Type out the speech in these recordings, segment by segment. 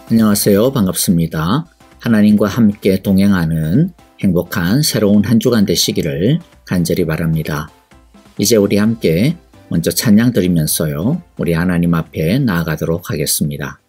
안녕하세요. 반갑습니다. 하나님과 함께 동행하는 행복한 새로운 한 주간 되시기를 간절히 바랍니다. 이제 우리 함께 먼저 찬양 드리면서요, 우리 하나님 앞에 나아가도록 하겠습니다.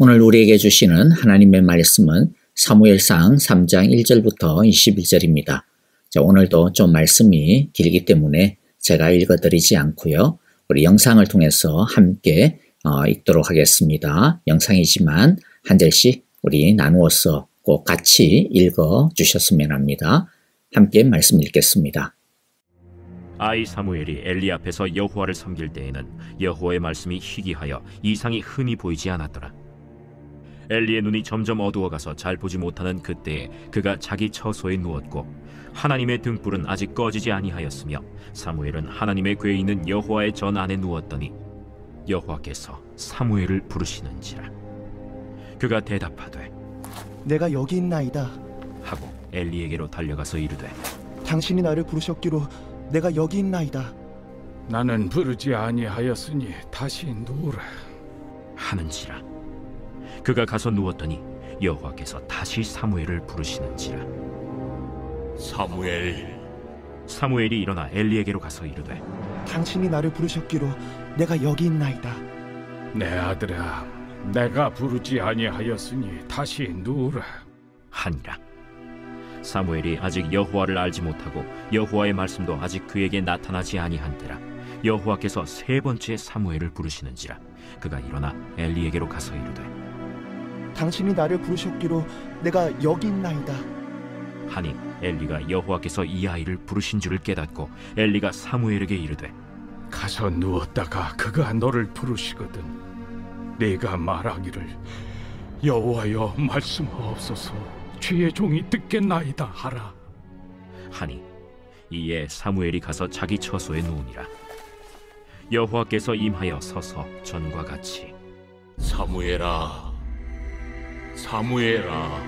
오늘 우리에게 주시는 하나님의 말씀은 사무엘상 3장 1절부터 21절입니다. 자, 오늘도 좀 말씀이 길기 때문에 제가 읽어드리지 않고요, 우리 영상을 통해서 함께 읽도록 하겠습니다. 영상이지만 한 절씩 우리 나누어서 꼭 같이 읽어 주셨으면 합니다. 함께 말씀 읽겠습니다. 아이 사무엘이 엘리 앞에서 여호와를 섬길 때에는 여호와의 말씀이 희귀하여 이상이 흔히 보이지 않았더라. 엘리의 눈이 점점 어두워가서 잘 보지 못하는 그때에 그가 자기 처소에 누웠고 하나님의 등불은 아직 꺼지지 아니하였으며 사무엘은 하나님의 궤에 있는 여호와의 전 안에 누웠더니 여호와께서 사무엘을 부르시는지라. 그가 대답하되 내가 여기 있나이다 하고 엘리에게로 달려가서 이르되 당신이 나를 부르셨기로 내가 여기 있나이다 나는 부르지 아니하였으니 다시 누우라 하는지라. 그가 가서 누웠더니 여호와께서 다시 사무엘을 부르시는지라. 사무엘. 사무엘이 일어나 엘리에게로 가서 이르되 당신이 나를 부르셨기로 내가 여기 있나이다 내 아들아 내가 부르지 아니하였으니 다시 누우라 하니라. 사무엘이 아직 여호와를 알지 못하고 여호와의 말씀도 아직 그에게 나타나지 아니한때라 여호와께서 세 번째 사무엘을 부르시는지라. 그가 일어나 엘리에게로 가서 이르되 당신이 나를 부르셨기로 내가 여기 있나이다 하니 엘리가 여호와께서 이 아이를 부르신 줄을 깨닫고 엘리가 사무엘에게 이르되 가서 누웠다가 그가 너를 부르시거든 네가 말하기를 여호와여 말씀하옵소서 주의 종이 듣겠나이다 하라 하니 이에 사무엘이 가서 자기 처소에 누우니라. 여호와께서 임하여 서서 전과 같이 사무엘아, 사무엘아.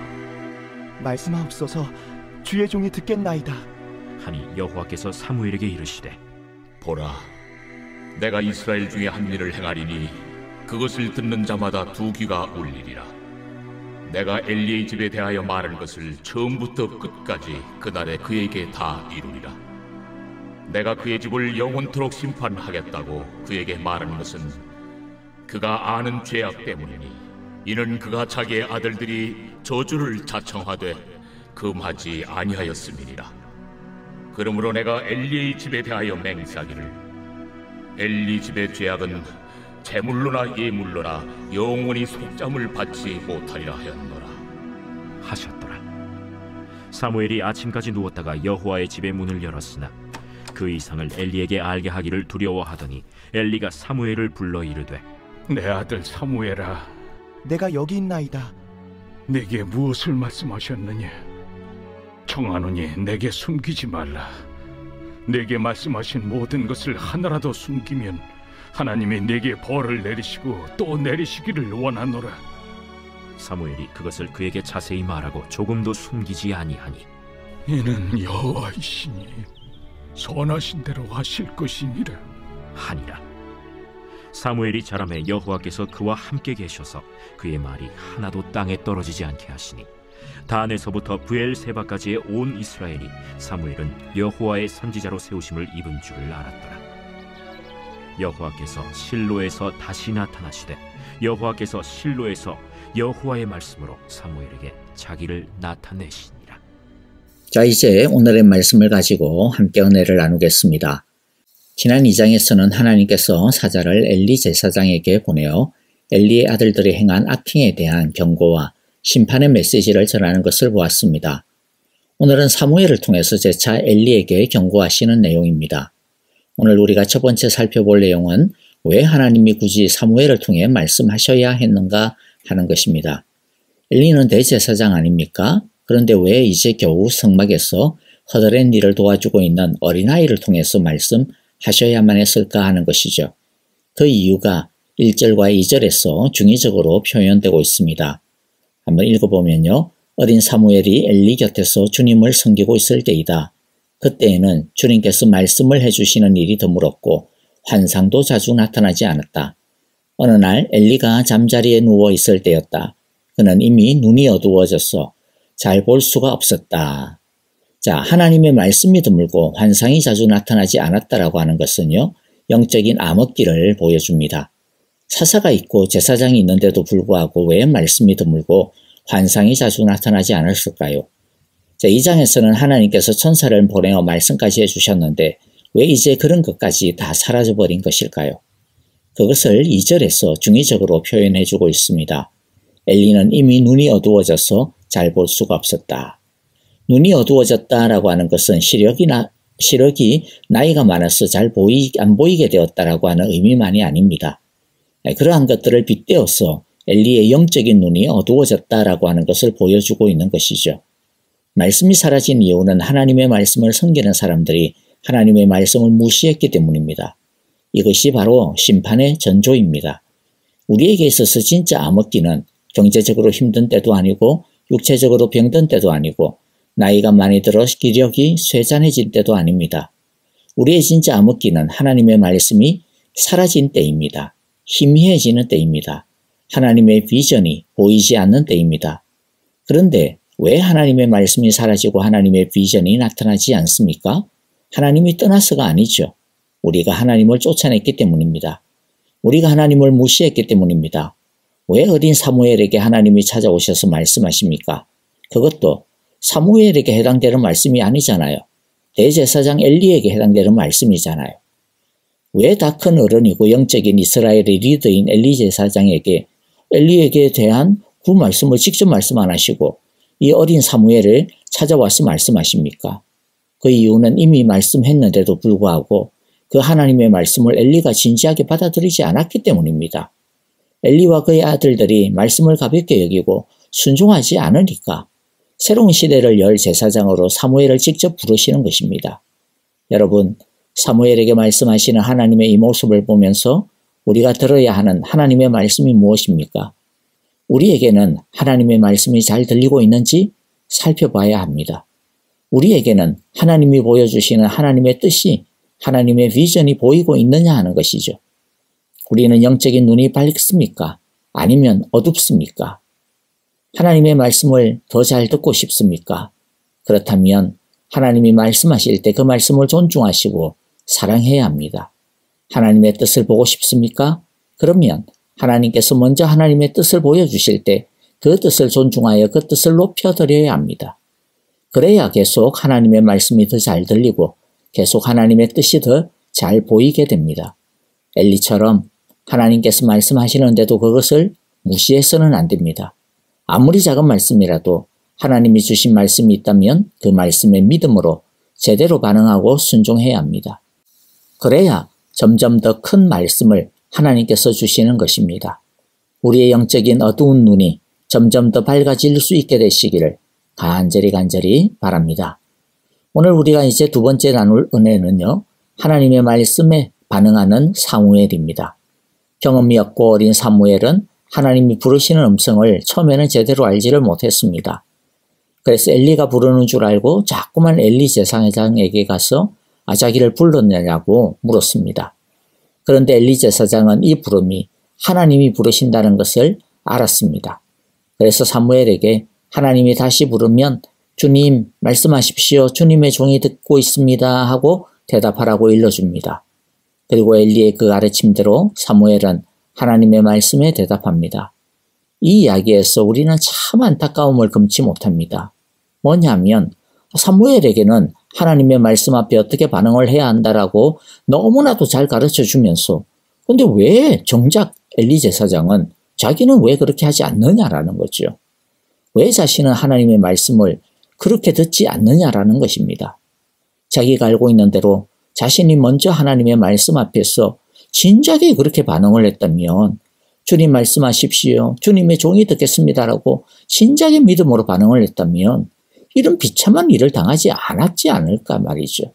말씀하옵소서 주의 종이 듣겠나이다 하니 여호와께서 사무엘에게 이르시되 보라, 내가 이스라엘 중에 한 일을 행하리니 그것을 듣는 자마다 두 귀가 울리리라. 내가 엘리의 집에 대하여 말한 것을 처음부터 끝까지 그날에 그에게 다 이루리라. 내가 그의 집을 영원토록 심판하겠다고 그에게 말한 것은 그가 아는 죄악 때문이니 이는 그가 자기의 아들들이 저주를 자청하되 금하지 아니하였음이니라. 그러므로 내가 엘리의 집에 대하여 맹세하기를 엘리 집의 죄악은 제물로나 예물로나 영원히 속잠을 받지 못하리라 하였노라 하셨더라. 사무엘이 아침까지 누웠다가 여호와의 집의 문을 열었으나 그 이상을 엘리에게 알게 하기를 두려워하더니 엘리가 사무엘을 불러 이르되 내 아들 사무엘아 내가 여기 있나이다 내게 무엇을 말씀하셨느냐 청하노니 내게 숨기지 말라 내게 말씀하신 모든 것을 하나라도 숨기면 하나님이 내게 벌을 내리시고 또 내리시기를 원하노라. 사무엘이 그것을 그에게 자세히 말하고 조금도 숨기지 아니하니 이는 여호와이시니 선하신 대로 하실 것이니라 하니라. 사무엘이 자라매 여호와께서 그와 함께 계셔서 그의 말이 하나도 땅에 떨어지지 않게 하시니 단에서부터 브엘세바까지의 온 이스라엘이 사무엘은 여호와의 선지자로 세우심을 입은 줄을 알았더라. 여호와께서 실로에서 다시 나타나시되 여호와께서 실로에서 여호와의 말씀으로 사무엘에게 자기를 나타내시니라. 자, 이제 오늘의 말씀을 가지고 함께 은혜를 나누겠습니다. 지난 2장에서는 하나님께서 사자를 엘리 제사장에게 보내어 엘리의 아들들이 행한 악행에 대한 경고와 심판의 메시지를 전하는 것을 보았습니다. 오늘은 사무엘을 통해서 재차 엘리에게 경고하시는 내용입니다. 오늘 우리가 첫 번째 살펴볼 내용은 왜 하나님이 굳이 사무엘을 통해 말씀하셔야 했는가 하는 것입니다. 엘리는 대제사장 아닙니까? 그런데 왜 이제 겨우 성막에서 허드렛 일을 도와주고 있는 어린아이를 통해서 말씀하셔야만 했을까 하는 것이죠. 그 이유가 1절과 2절에서 중의적으로 표현되고 있습니다. 한번 읽어보면요. 어린 사무엘이 엘리 곁에서 주님을 섬기고 있을 때이다. 그때에는 주님께서 말씀을 해주시는 일이 드물었고 환상도 자주 나타나지 않았다. 어느 날 엘리가 잠자리에 누워 있을 때였다. 그는 이미 눈이 어두워져서 잘 볼 수가 없었다. 자, 하나님의 말씀이 드물고 환상이 자주 나타나지 않았다라고 하는 것은요. 영적인 암흑기를 보여줍니다. 사사가 있고 제사장이 있는데도 불구하고 왜 말씀이 드물고 환상이 자주 나타나지 않았을까요? 자, 2장에서는 하나님께서 천사를 보내어 말씀까지 해주셨는데 왜 이제 그런 것까지 다 사라져버린 것일까요? 그것을 2절에서 중의적으로 표현해주고 있습니다. 엘리는 이미 눈이 어두워져서 잘 볼 수가 없었다. 눈이 어두워졌다라고 하는 것은 시력이 시력이 나이가 많아서 안 보이게 되었다라고 하는 의미만이 아닙니다. 그러한 것들을 빗대어서 엘리의 영적인 눈이 어두워졌다라고 하는 것을 보여주고 있는 것이죠. 말씀이 사라진 이유는 하나님의 말씀을 섬기는 사람들이 하나님의 말씀을 무시했기 때문입니다. 이것이 바로 심판의 전조입니다. 우리에게 있어서 진짜 암흑기는 경제적으로 힘든 때도 아니고 육체적으로 병든 때도 아니고 나이가 많이 들어 기력이 쇠잔해진 때도 아닙니다. 우리의 진짜 암흑기는 하나님의 말씀이 사라진 때입니다. 희미해지는 때입니다. 하나님의 비전이 보이지 않는 때입니다. 그런데 왜 하나님의 말씀이 사라지고 하나님의 비전이 나타나지 않습니까? 하나님이 떠나서가 아니죠. 우리가 하나님을 쫓아냈기 때문입니다. 우리가 하나님을 무시했기 때문입니다. 왜 어린 사무엘에게 하나님이 찾아오셔서 말씀하십니까? 그것도 사무엘에게 해당되는 말씀이 아니잖아요. 대제사장 엘리에게 해당되는 말씀이잖아요. 왜 다 큰 어른이고 영적인 이스라엘의 리더인 엘리 제사장에게 엘리에게 대한 그 말씀을 직접 말씀 안 하시고 이 어린 사무엘을 찾아와서 말씀하십니까? 그 이유는 이미 말씀했는데도 불구하고 그 하나님의 말씀을 엘리가 진지하게 받아들이지 않았기 때문입니다. 엘리와 그의 아들들이 말씀을 가볍게 여기고 순종하지 않으니까 새로운 시대를 열 제사장으로 사무엘을 직접 부르시는 것입니다. 여러분, 사무엘에게 말씀하시는 하나님의 이 모습을 보면서 우리가 들어야 하는 하나님의 말씀이 무엇입니까? 우리에게는 하나님의 말씀이 잘 들리고 있는지 살펴봐야 합니다. 우리에게는 하나님이 보여주시는 하나님의 뜻이, 하나님의 비전이 보이고 있느냐 하는 것이죠. 우리는 영적인 눈이 밝습니까? 아니면 어둡습니까? 하나님의 말씀을 더 잘 듣고 싶습니까? 그렇다면 하나님이 말씀하실 때 그 말씀을 존중하시고 사랑해야 합니다. 하나님의 뜻을 보고 싶습니까? 그러면 하나님께서 먼저 하나님의 뜻을 보여주실 때 그 뜻을 존중하여 그 뜻을 높여드려야 합니다. 그래야 계속 하나님의 말씀이 더 잘 들리고 계속 하나님의 뜻이 더 잘 보이게 됩니다. 엘리처럼 하나님께서 말씀하시는데도 그것을 무시해서는 안 됩니다. 아무리 작은 말씀이라도 하나님이 주신 말씀이 있다면 그 말씀의 믿음으로 제대로 반응하고 순종해야 합니다. 그래야 점점 더 큰 말씀을 하나님께서 주시는 것입니다. 우리의 영적인 어두운 눈이 점점 더 밝아질 수 있게 되시기를 간절히 바랍니다. 오늘 우리가 이제 두 번째 나눌 은혜는요, 하나님의 말씀에 반응하는 사무엘입니다. 경험이 없고 어린 사무엘은 하나님이 부르시는 음성을 처음에는 제대로 알지를 못했습니다. 그래서 엘리가 부르는 줄 알고 자꾸만 엘리 제사장에게 가서 자기를 불렀느냐고 물었습니다. 그런데 엘리 제사장은 이 부름이 하나님이 부르신다는 것을 알았습니다. 그래서 사무엘에게 하나님이 다시 부르면 주님 말씀하십시오. 주님의 종이 듣고 있습니다 하고 대답하라고 일러줍니다. 그리고 엘리의 그 가르침대로 사무엘은 하나님의 말씀에 대답합니다. 이 이야기에서 우리는 참 안타까움을 금치 못합니다. 뭐냐면 사무엘에게는 하나님의 말씀 앞에 어떻게 반응을 해야 한다라고 너무나도 잘 가르쳐 주면서 근데 왜 정작 엘리 제사장은 자기는 왜 그렇게 하지 않느냐라는 거죠. 왜 자신은 하나님의 말씀을 그렇게 듣지 않느냐라는 것입니다. 자기가 알고 있는 대로 자신이 먼저 하나님의 말씀 앞에서 진작에 그렇게 반응을 했다면 주님 말씀하십시오. 주님의 종이 듣겠습니다라고 진작에 믿음으로 반응을 했다면 이런 비참한 일을 당하지 않았지 않을까 말이죠.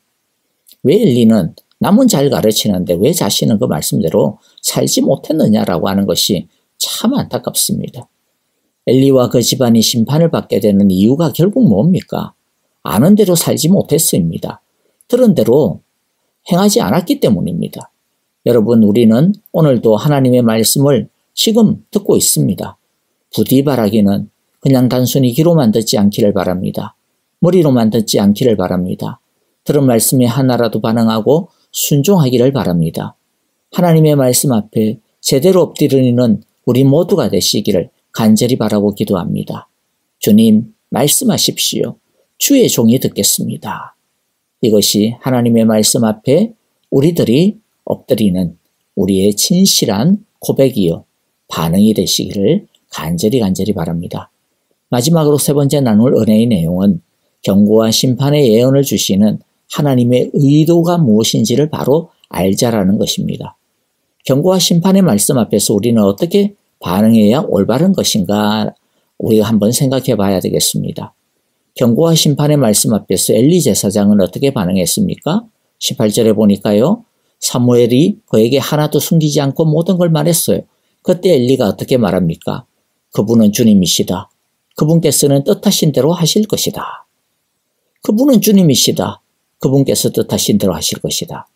왜 엘리는 남은 잘 가르치는데 왜 자신은 그 말씀대로 살지 못했느냐라고 하는 것이 참 안타깝습니다. 엘리와 그 집안이 심판을 받게 되는 이유가 결국 뭡니까? 아는 대로 살지 못했습니다. 들은 대로 행하지 않았기 때문입니다. 여러분, 우리는 오늘도 하나님의 말씀을 지금 듣고 있습니다. 부디 바라기는 그냥 단순히 귀로만 듣지 않기를 바랍니다. 머리로만 듣지 않기를 바랍니다. 들은 말씀에 하나라도 반응하고 순종하기를 바랍니다. 하나님의 말씀 앞에 제대로 엎드리는 우리 모두가 되시기를 간절히 바라고 기도합니다. 주님, 말씀하십시오. 주의 종이 듣겠습니다. 이것이 하나님의 말씀 앞에 우리들이 엎드리는 우리의 진실한 고백이요 반응이 되시기를 간절히 바랍니다. 마지막으로 세 번째 나눌 은혜의 내용은 경고와 심판의 예언을 주시는 하나님의 의도가 무엇인지를 바로 알자라는 것입니다. 경고와 심판의 말씀 앞에서 우리는 어떻게 반응해야 올바른 것인가 우리가 한번 생각해 봐야 되겠습니다. 경고와 심판의 말씀 앞에서 엘리 제사장은 어떻게 반응했습니까? 18절에 보니까요. 사무엘이 그에게 하나도 숨기지 않고 모든 걸 말했어요. 그때 엘리가 어떻게 말합니까? 그분은 주님이시다. 그분께서는 뜻하신 대로 하실 것이다. 그분은 주님이시다. 그분께서 뜻하신 대로 하실 것이다.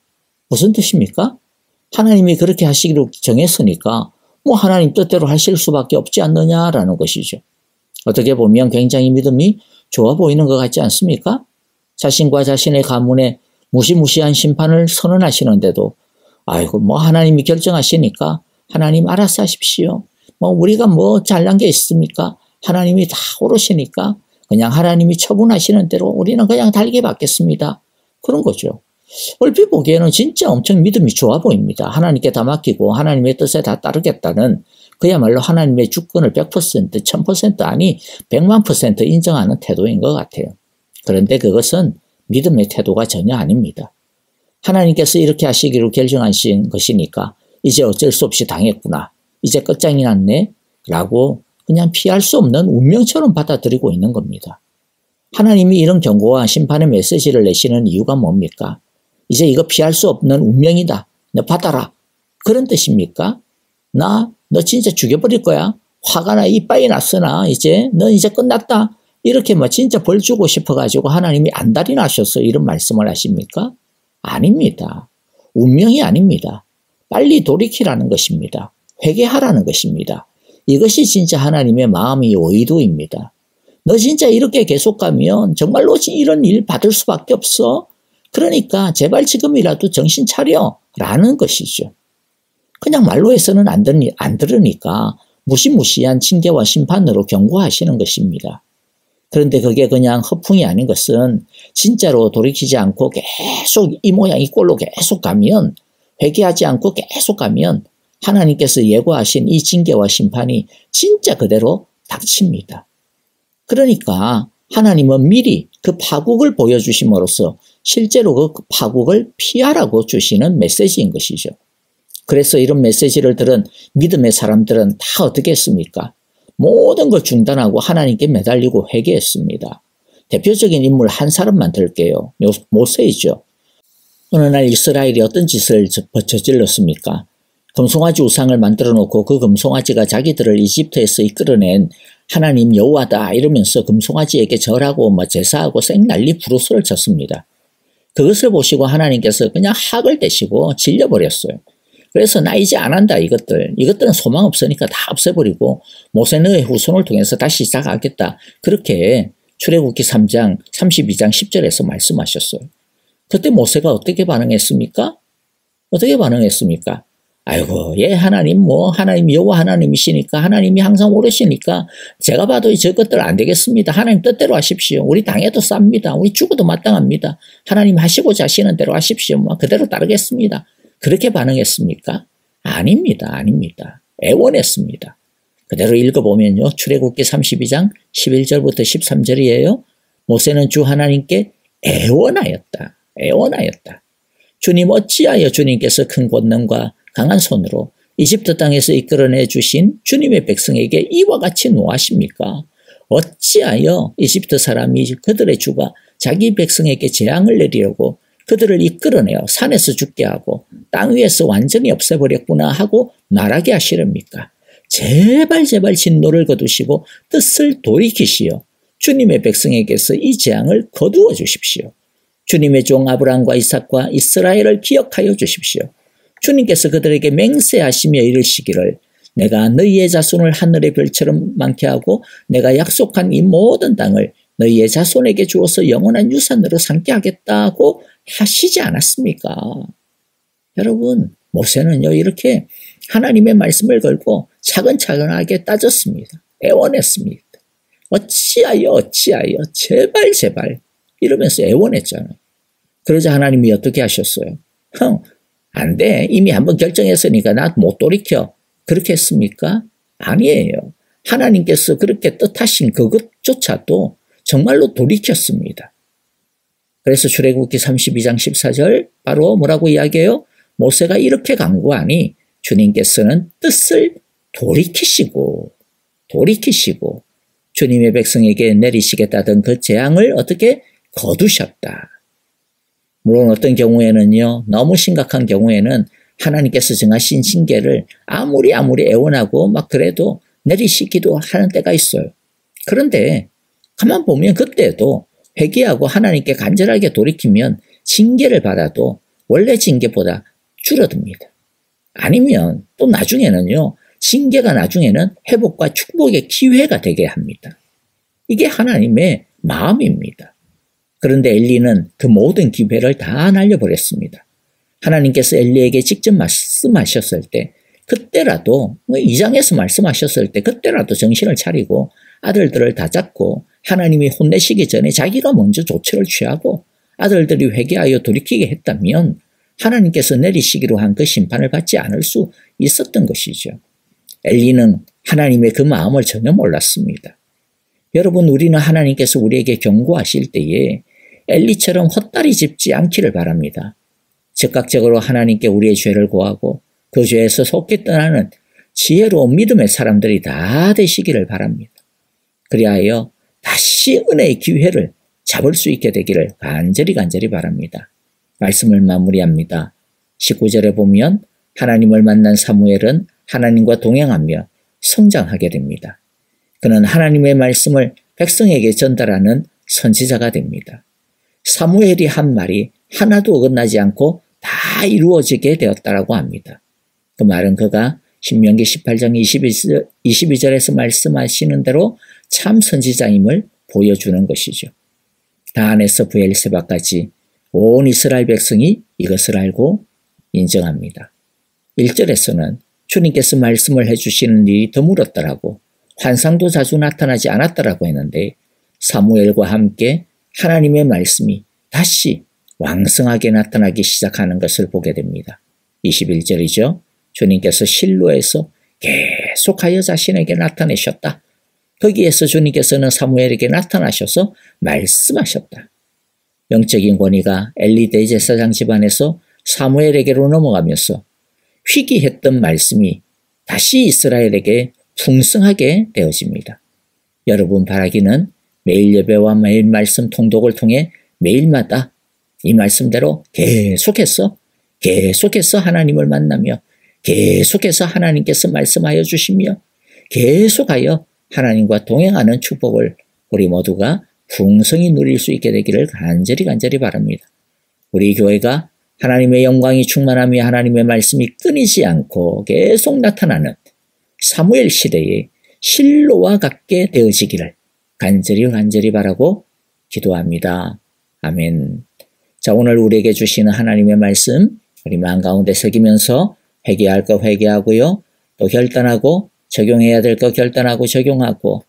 무슨 뜻입니까? 하나님이 그렇게 하시기로 정했으니까 뭐 하나님 뜻대로 하실 수밖에 없지 않느냐라는 것이죠. 어떻게 보면 굉장히 믿음이 좋아 보이는 것 같지 않습니까? 자신과 자신의 가문에 무시무시한 심판을 선언하시는데도 아이고 뭐 하나님이 결정하시니까 하나님 알아서 하십시오. 뭐 우리가 뭐 잘난 게 있습니까? 하나님이 다 오르시니까 그냥 하나님이 처분하시는 대로 우리는 그냥 달게 받겠습니다. 그런 거죠. 얼핏 보기에는 진짜 엄청 믿음이 좋아 보입니다. 하나님께 다 맡기고 하나님의 뜻에 다 따르겠다는 그야말로 하나님의 주권을 100%, 1000% 아니 100만% 인정하는 태도인 것 같아요. 그런데 그것은 믿음의 태도가 전혀 아닙니다. 하나님께서 이렇게 하시기로 결정하신 것이니까 이제 어쩔 수 없이 당했구나. 이제 끝장이 났네. 라고 그냥 피할 수 없는 운명처럼 받아들이고 있는 겁니다. 하나님이 이런 경고와 심판의 메시지를 내시는 이유가 뭡니까? 이제 이거 피할 수 없는 운명이다. 너 받아라. 그런 뜻입니까? 너 진짜 죽여버릴 거야. 화가 나 이빨이 났으나 이제 너 이제 끝났다. 이렇게 뭐 진짜 벌 주고 싶어가지고 하나님이 안달이 나셔서 이런 말씀을 하십니까? 아닙니다. 운명이 아닙니다. 빨리 돌이키라는 것입니다. 회개하라는 것입니다. 이것이 진짜 하나님의 마음의 의도입니다. 너 진짜 이렇게 계속 가면 정말로 이런 일 받을 수밖에 없어. 그러니까 제발 지금이라도 정신 차려 라는 것이죠. 그냥 말로 해서는 안 들으니까 무시무시한 징계와 심판으로 경고하시는 것입니다. 그런데 그게 그냥 허풍이 아닌 것은 진짜로 돌이키지 않고 계속 이 모양 이 꼴로 계속 가면 회개하지 않고 계속 가면 하나님께서 예고하신 이 징계와 심판이 진짜 그대로 닥칩니다. 그러니까 하나님은 미리 그 파국을 보여주심으로써 실제로 그 파국을 피하라고 주시는 메시지인 것이죠. 그래서 이런 메시지를 들은 믿음의 사람들은 다 어떻게 했습니까? 모든 걸 중단하고 하나님께 매달리고 회개했습니다. 대표적인 인물 한 사람만 들게요. 모세이죠. 어느 날 이스라엘이 어떤 짓을 저질렀습니까? 금송아지 우상을 만들어 놓고 그 금송아지가 자기들을 이집트에서 이끌어낸 하나님 여호와다 이러면서 금송아지에게 절하고 제사하고 생난리 부르스를 쳤습니다. 그것을 보시고 하나님께서 그냥 학을 떼시고 질려버렸어요. 그래서 나 이제 안 한다 이것들은 소망 없으니까 다 없애버리고 모세 너의 후손을 통해서 다시 시작하겠다. 그렇게 출애굽기 3장 32장 10절에서 말씀하셨어요. 그때 모세가 어떻게 반응했습니까? 아이고 하나님 하나님 여호와 하나님이시니까 하나님이 항상 오르시니까 제가 봐도 저것들 안 되겠습니다. 하나님 뜻대로 하십시오. 우리 당해도 쌉니다. 우리 죽어도 마땅합니다. 하나님 하시고자 하시는 대로 하십시오. 그대로 따르겠습니다. 그렇게 반응했습니까? 아닙니다. 애원했습니다. 그대로 읽어보면요. 출애굽기 32장 11절부터 13절이에요. 모세는 주 하나님께 애원하였다. 주님 어찌하여 주님께서 큰 권능과 강한 손으로 이집트 땅에서 이끌어내 주신 주님의 백성에게 이와 같이 노하십니까? 어찌하여 이집트 사람이 그들의 주가 자기 백성에게 재앙을 내리려고 그들을 이끌어내어 산에서 죽게 하고 땅 위에서 완전히 없애버렸구나 하고 말하게 하시렵니까? 제발 진노를 거두시고 뜻을 돌이키시어 주님의 백성에게서 이 재앙을 거두어 주십시오. 주님의 종 아브라함과 이삭과 이스라엘을 기억하여 주십시오. 주님께서 그들에게 맹세하시며 이르시기를 내가 너희의 자손을 하늘의 별처럼 많게 하고 내가 약속한 이 모든 땅을 너희의 자손에게 주어서 영원한 유산으로 삼게 하겠다고 하시지 않았습니까? 여러분, 모세는요 이렇게 하나님의 말씀을 걸고 차근차근하게 따졌습니다. 애원했습니다. 어찌하여 제발 이러면서 애원했잖아요. 그러자 하나님이 어떻게 하셨어요? 안 돼. 이미 한번 결정했으니까 나 못 돌이켜. 그렇게 했습니까? 아니에요. 하나님께서 그렇게 뜻하신 그것조차도 정말로 돌이켰습니다. 그래서 출애굽기 32장 14절 바로 뭐라고 이야기해요? 모세가 이렇게 간구하니 주님께서는 뜻을 돌이키시고 주님의 백성에게 내리시겠다던 그 재앙을 어떻게 거두셨다. 물론 어떤 경우에는요, 너무 심각한 경우에는 하나님께서 정하신 징계를 아무리 애원하고 막 그래도 내리시기도 하는 때가 있어요. 그런데 가만 보면 그때도 회개하고 하나님께 간절하게 돌이키면 징계를 받아도 원래 징계보다 줄어듭니다. 아니면 또 나중에는요, 징계가 나중에는 회복과 축복의 기회가 되게 합니다. 이게 하나님의 마음입니다. 그런데 엘리는 그 모든 기회를 다 날려버렸습니다. 하나님께서 엘리에게 직접 말씀하셨을 때, 그때라도 2장에서 말씀하셨을 때 그때라도 정신을 차리고 아들들을 다 잡고 하나님이 혼내시기 전에 자기가 먼저 조처를 취하고 아들들이 회개하여 돌이키게 했다면 하나님께서 내리시기로 한 그 심판을 받지 않을 수 있었던 것이죠. 엘리는 하나님의 그 마음을 전혀 몰랐습니다. 여러분, 우리는 하나님께서 우리에게 경고하실 때에 엘리처럼 헛다리 짚지 않기를 바랍니다. 즉각적으로 하나님께 우리의 죄를 고하고 그 죄에서 속히 떠나는 지혜로운 믿음의 사람들이 다 되시기를 바랍니다. 그리하여 다시 은혜의 기회를 잡을 수 있게 되기를 간절히 바랍니다. 말씀을 마무리합니다. 19절에 보면 하나님을 만난 사무엘은 하나님과 동행하며 성장하게 됩니다. 그는 하나님의 말씀을 백성에게 전달하는 선지자가 됩니다. 사무엘이 한 말이 하나도 어긋나지 않고 다 이루어지게 되었다라고 합니다. 그 말은 그가 신명기 18장 22절에서 말씀하시는 대로 참 선지자임을 보여주는 것이죠. 다한에서 브엘세바까지 온 이스라엘 백성이 이것을 알고 인정합니다. 1절에서는 주님께서 말씀을 해주시는 일이 드물었더라고, 환상도 자주 나타나지 않았더라고 했는데 사무엘과 함께 하나님의 말씀이 다시 왕성하게 나타나기 시작하는 것을 보게 됩니다. 21절이죠. 주님께서 실로에서 계속하여 자신에게 나타내셨다. 거기에서 주님께서는 사무엘에게 나타나셔서 말씀하셨다. 영적인 권위가 엘리 대제사장 집안에서 사무엘에게로 넘어가면서 희귀했던 말씀이 다시 이스라엘에게 풍성하게 되어집니다. 여러분 바라기는 매일 예배와 매일 말씀 통독을 통해 매일마다 이 말씀대로 계속해서 하나님을 만나며 계속해서 하나님께서 말씀하여 주시며 계속하여 하나님과 동행하는 축복을 우리 모두가 풍성히 누릴 수 있게 되기를 간절히 바랍니다. 우리 교회가 하나님의 영광이 충만하며 하나님의 말씀이 끊이지 않고 계속 나타나는 사무엘 시대의 실로와 같게 되어지기를 간절히 바라고 기도합니다. 아멘. 자, 오늘 우리에게 주시는 하나님의 말씀 우리 마음 가운데 새기면서 회개할 거 회개하고요, 또 결단하고 적용해야 될 거 결단하고 적용하고,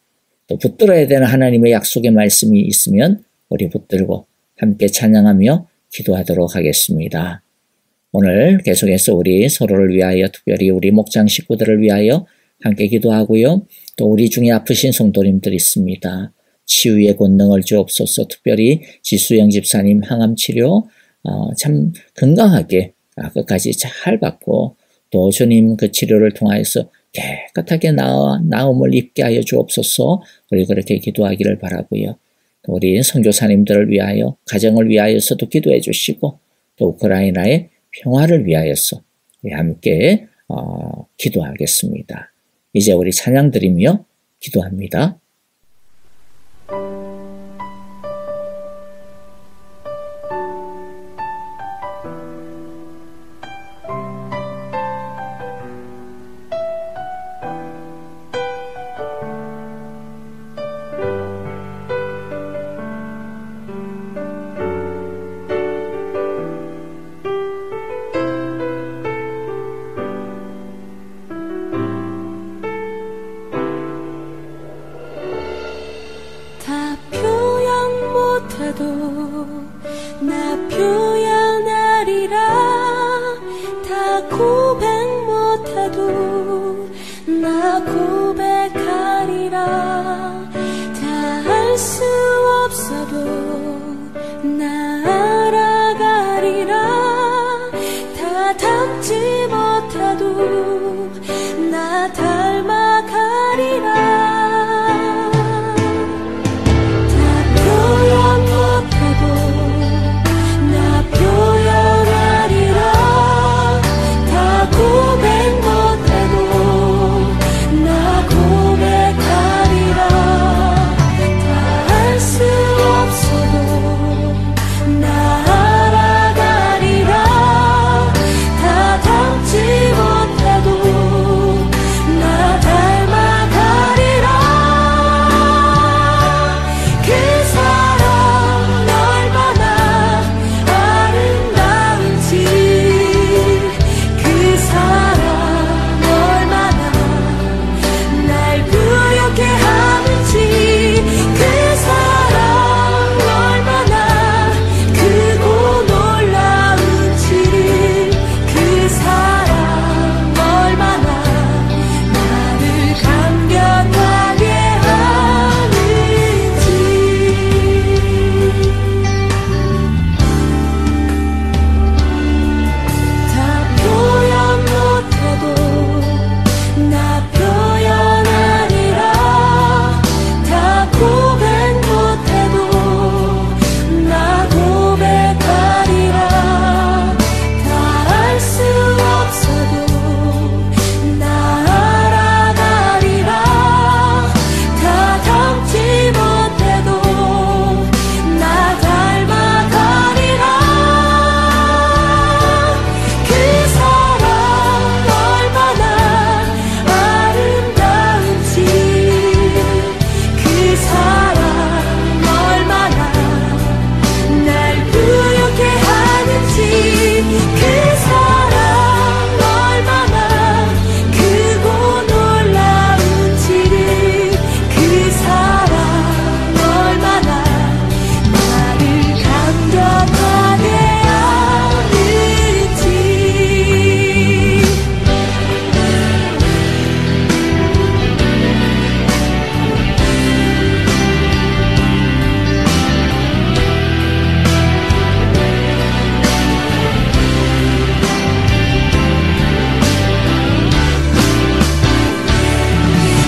또 붙들어야 되는 하나님의 약속의 말씀이 있으면 우리 붙들고 함께 찬양하며 기도하도록 하겠습니다. 오늘 계속해서 우리 서로를 위하여, 특별히 우리 목장 식구들을 위하여 함께 기도하고요, 또 우리 중에 아프신 성도님들 있습니다. 치유의 권능을 주옵소서. 특별히 지수영 집사님 항암치료 참 건강하게 끝까지 잘 받고, 또 주님 그 치료를 통하여서 깨끗하게 나음을 입게 하여 주옵소서. 우리 그렇게 기도하기를 바라고요. 또 우리 선교사님들을 위하여, 가정을 위하여서도 기도해 주시고, 또 우크라이나의 평화를 위하여서 우리 함께 기도하겠습니다. 이제 우리 찬양 드리며 기도합니다. 다 할 수 없어도 나 나 닮아가리라. 다 표현 못해도 나 표현하리라. 다 고백 못해도 나 고백하리라. 다 알 수 없어도 나 알아가리라. 다 닮지 못해도 나 닮아가리라. 그 사랑 얼마나 아름다운지, 그 사랑 얼마나 날 부욕해 하는지, 그 사랑 얼마나 크고 놀라운지, 그 사랑 얼마나 나를 감격하게 하는지. 다 표현 못해도 나 표현하리라. 다 고백 못해도 나 고백하리라. 다 알 수 없어도 나 알아가리라. 다 닮지 못해도 나 닮아가리라. 그 사랑 얼마나 아름다운지, 그 사랑 얼마나 날 부욕해 하는지, 그 사랑 얼마나 크고 놀라운지를, 그 사랑 얼마나 나를 감격하게 하는지.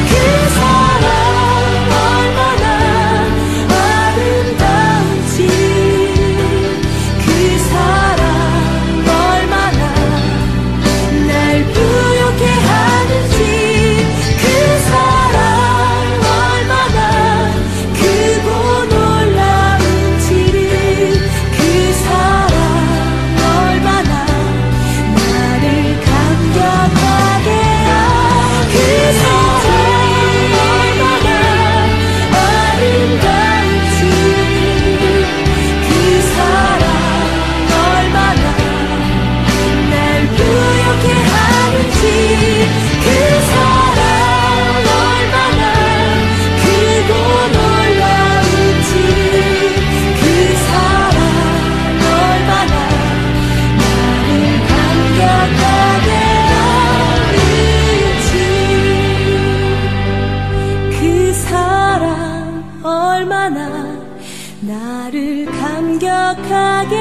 그 사랑 얼마나 아름다운지, 그 사랑 얼마나 날 부욕해 하는지, 그 사랑 얼마나 크고 놀라운지를, 그 사랑 얼마나 나를 감격하게 그 사랑 얼마나 아름다운지, 그 사랑 얼마나 날 부욕해 하는지, 그 사랑 얼마나 크고 놀라운지, 그 사랑 얼마나 나를 감격하게 하는지, 그 사랑 얼마나 나를 감격하게